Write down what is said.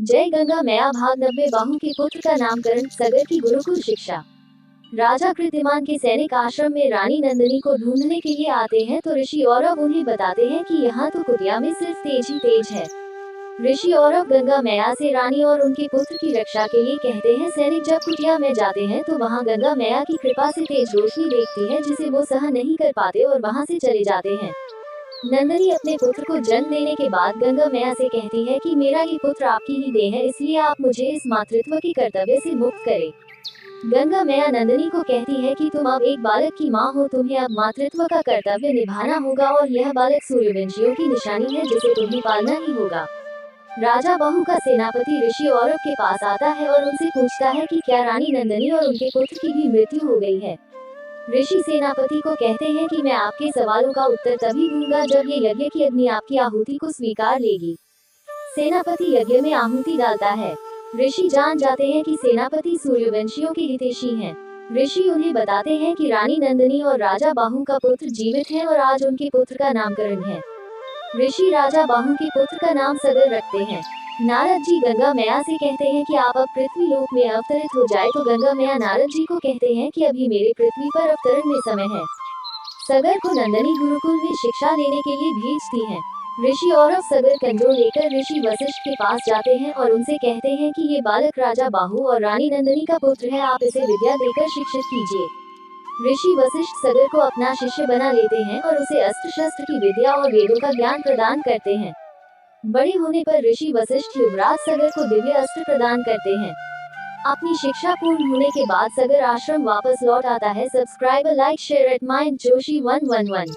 जय गंगा मैया भाग 90 बाहू के पुत्र का नामकरण, सगर की गुरुकुल शिक्षा। राजा कृत्यमान के सैनिक आश्रम में रानी नंदिनी को ढूंढने के लिए आते हैं तो ऋषि औरव उन्हें बताते हैं कि यहाँ तो कुटिया में सिर्फ तेज ही तेज है। ऋषि औरव गंगा मैया से रानी और उनके पुत्र की रक्षा के लिए कहते हैं। सैनिक जब कुटिया में जाते हैं तो वहाँ गंगा मैया की कृपा से तेज रोशनी देखती है जिसे वो सहन नहीं कर पाते और वहाँ से चले जाते हैं। नंदिनी अपने पुत्र को जन्म देने के बाद गंगा मैया से कहती है कि मेरा ये पुत्र आपकी ही देन है, इसलिए आप मुझे इस मातृत्व के कर्तव्य से मुक्त करें। गंगा मैया नंदिनी को कहती है कि तुम अब एक बालक की माँ हो, तुम्हें अब मातृत्व का कर्तव्य निभाना होगा और यह बालक सूर्यवंशियों की निशानी है जिसे तुम्हें पालना ही होगा। राजा बहू का सेनापति ऋषि औरव के पास आता है और उनसे पूछता है कि क्या रानी नंदिनी और उनके पुत्र की भी मृत्यु हो गई है। ऋषि सेनापति को कहते हैं कि मैं आपके सवालों का उत्तर तभी दूंगा जब ये यज्ञ की अग्नि आपकी आहुति को स्वीकार लेगी। सेनापति यज्ञ में आहुति डालता है। ऋषि जान जाते हैं कि सेनापति सूर्यवंशियों के हितैषी हैं। ऋषि उन्हें बताते हैं कि रानी नंदिनी और राजा बाहू का पुत्र जीवित है और आज उनके पुत्र का नामकरण है। ऋषि राजा बाहू के पुत्र का नाम सगर रखते हैं। नारद जी गंगा मैया से कहते हैं कि आप अब पृथ्वी लोक में अवतरित हो जाए तो गंगा मैया नारद जी को कहते हैं कि अभी मेरे पृथ्वी पर अवतरण में समय है। सगर को नंदिनी गुरुकुल में शिक्षा लेने के लिए भेजती हैं। ऋषि औरव सगर कंजो लेकर ऋषि वशिष्ठ के पास जाते हैं और उनसे कहते हैं कि ये बालक राजा बाहू और रानी नंदिनी का पुत्र है, आप इसे विद्या देकर शिक्षित कीजिए। ऋषि वशिष्ठ सगर को अपना शिष्य बना लेते हैं और उसे अस्त्र शस्त्र की विद्या और वेदों का ज्ञान प्रदान करते हैं। बड़े होने पर ऋषि वशिष्ठ युवराज सगर को दिव्य अस्त्र प्रदान करते हैं। अपनी शिक्षा पूर्ण होने के बाद सगर आश्रम वापस लौट आता है। Subscribe, like, share at mind Joshi 111।